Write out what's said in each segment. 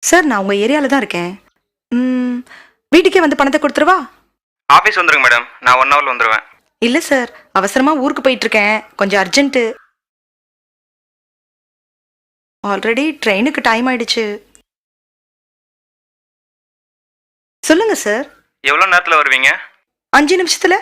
Sir நான் உங்கள் ஏரியாவில் தான் இருக்கேன். ம், வீட்டுக்கே வந்து பணத்தை கொடுத்துருவா? ஆஃபீஸ் வந்துருங்க மேடம், நான் 1 ஹவரில் வந்துடுவேன். இல்லை சார், அவசரமாக ஊருக்கு போயிட்டுருக்கேன், கொஞ்சம் அர்ஜென்ட்டு. ஆல்ரெடி ட்ரெயினுக்கு டைம் ஆயிடுச்சு. சொல்லுங்க சார். எவ்வளோ நேரத்தில் வருவீங்க? 5 நிமிஷத்துல.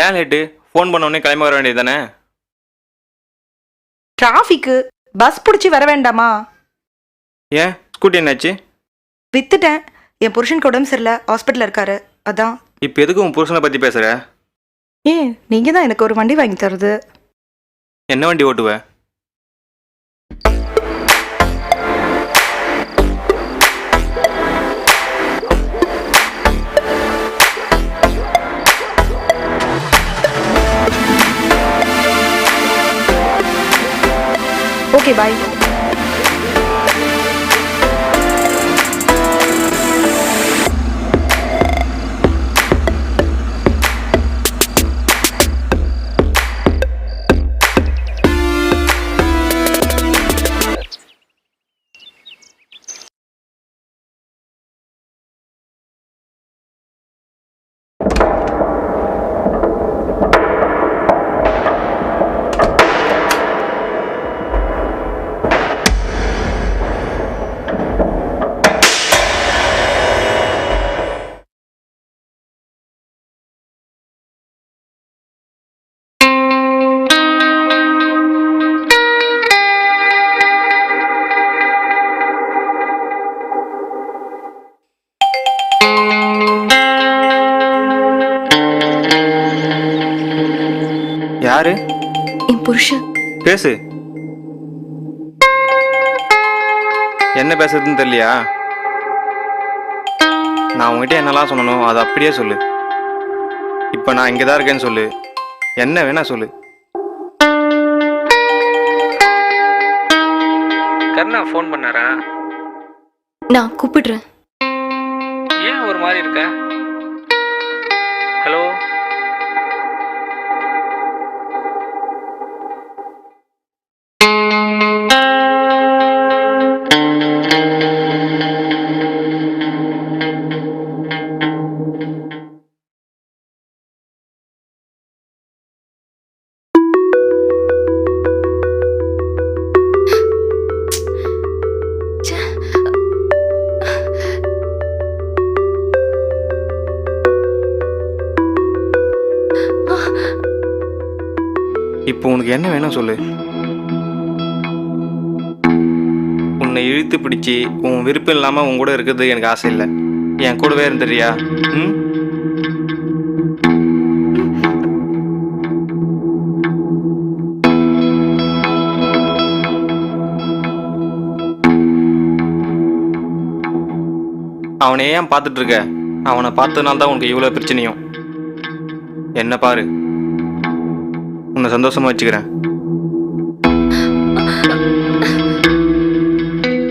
ஏன் லேட்டு? ஃபோன் பண்ண உடனே கிளம்பி வர வேண்டியது தானே? டிராஃபிக்கு, பஸ் பிடிச்சி வர வேண்டாமா? ஏன் ஸ்கூட்டி என்னாச்சு? வித்துட்டேன். என் புருஷனுக்கு உடம்பு சரியில்லை, ஹாஸ்பிட்டலில் இருக்காரு, அதான். இப்போ எதுக்கு உன் புருஷனை பற்றி பேசுகிற? ஏன் நீங்கள் தான் எனக்கு ஒரு வண்டி வாங்கி தருது. என்ன வண்டி ஓட்டுவ? Okay bye. யாரு? என் புருஷன். பேசு. என்ன பேசுறதுன்னு தெரியலையா? நான் உங்ககிட்ட என்னெல்லாம் சொல்லணும் அதை அப்படியே சொல்லு. இப்போ நான் இங்கே தான் இருக்கேன்னு சொல்லு, என்ன வேணா சொல்லு. கர்ணா ஃபோன் பண்ணாரா? நான் கூப்பிடுறேன். ஏன் ஒரு மாதிரி இருக்க? ஹலோ. இப்போ உனக்கு என்ன வேணும் சொல்லு. உன்னை இழுத்து பிடிச்சி உன் விருப்பம் இல்லாமல் உன் கூட இருக்கிறது எனக்கு ஆசை இல்லை. என் கூடவே இருந்துறியா? ம். அவனை ஏன் பார்த்துட்டு இருக்க? அவனை பார்த்ததுனால தான் உனக்கு இவ்வளோ பிரச்சனையும். என்ன பாரு, உன்னை சந்தோஷமா வச்சுக்கிறேன்.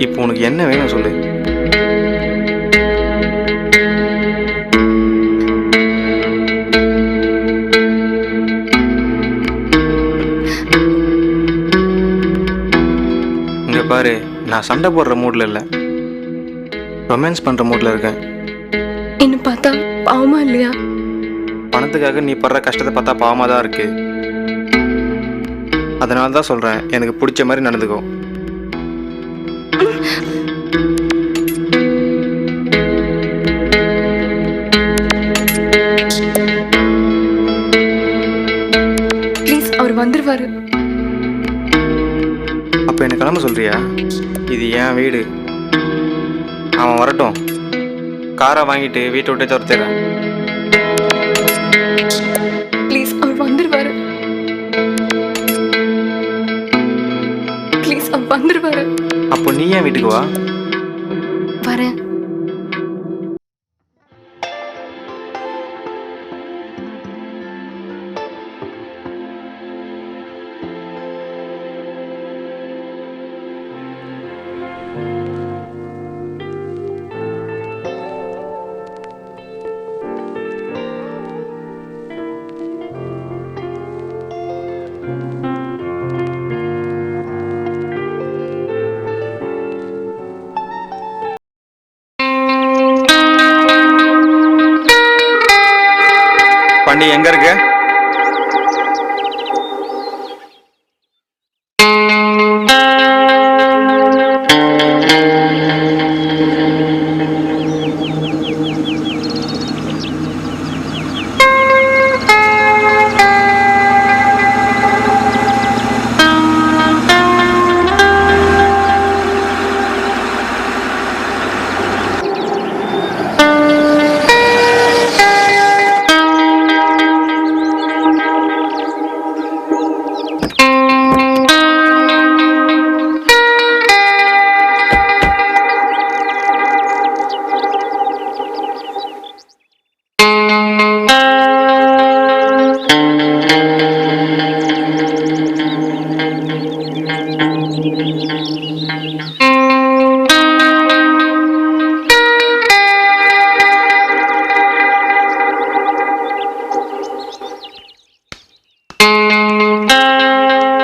இப்போ உனக்கு என்ன வேணும் சொல்லு. இங்க பாரு, நான் சண்டை போடுற மூட்ல இல்லை, ரொமான்ஸ் பண்ற மூட்ல இருக்கேன். என்ன பார்த்தா பாவமா இல்லையா? பணத்துக்காக நீ படுற கஷ்டத்தை பார்த்தா பாவமாக தான் இருக்கு. அதனால தான் சொல்கிறேன், எனக்கு பிடிச்ச மாதிரி நடந்துக்கோ. ப்ளீஸ், அவர் வந்துருவாரு. அப்போ என்ன கிளம்ப சொல்றியா? இது என் வீடு. அவன் வரட்டும், காரை வாங்கிட்டு வீட்டை விட்டே துரத்திடுறேன். ப்ளீஸ், அவர் வந்துருவாரு. ப்ளீஸ், அவர் வந்துருவாரு. அப்போ நீ ஏன் வீட்டுக்கு வா. வரேன். பாண்டி எங்க இருக்கு?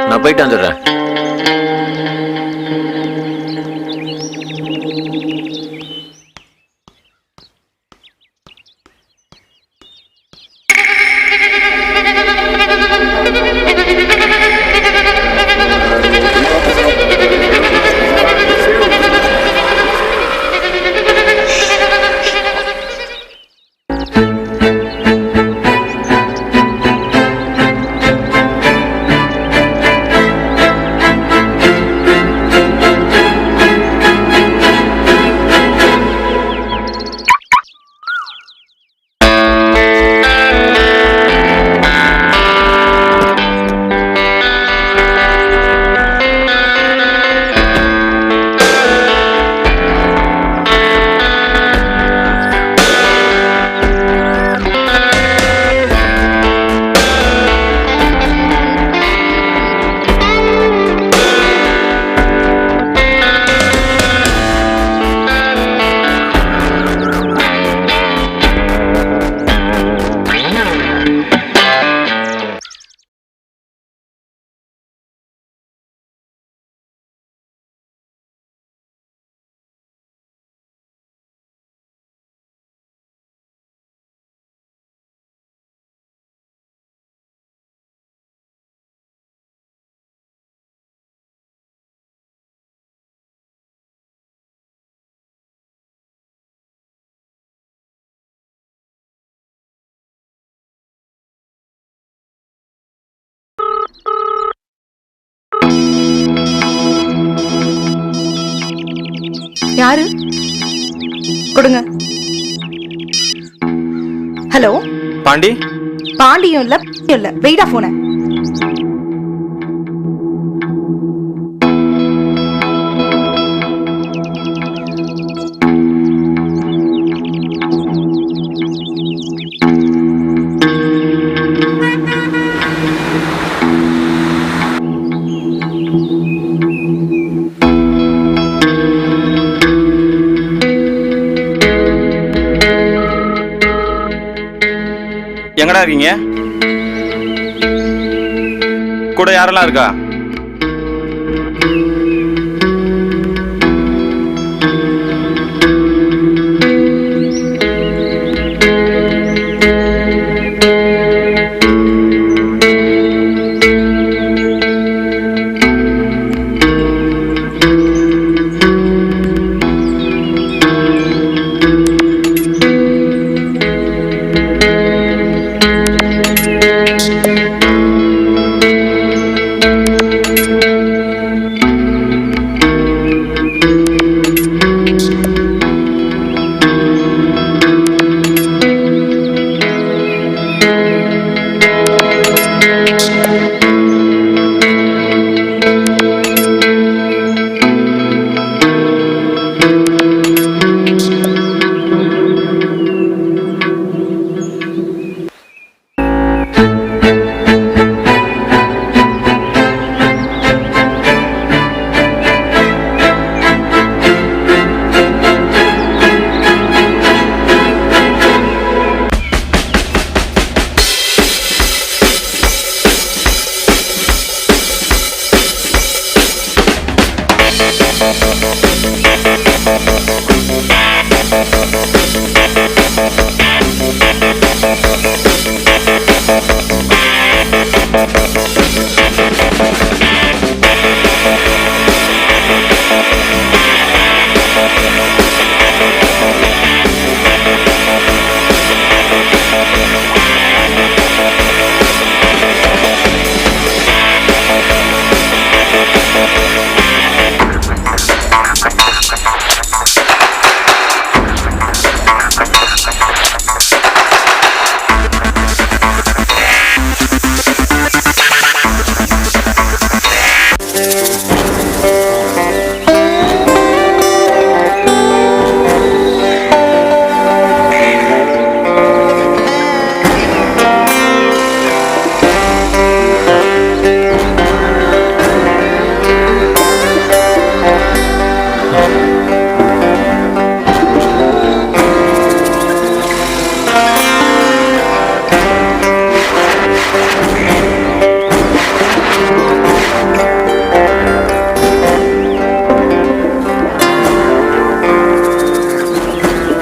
நான் போயிட்டு வந்துடுறேன். யாரு? கொடுங்க. ஹலோ. பாண்டி? பாண்டியும் இல்ல வெயிடா போன. எங்கடா இருக்கீங்க? கூட யாரெல்லாம் இருக்கா?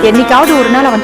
என்னைக்காவது ஒரு நாள் அவன்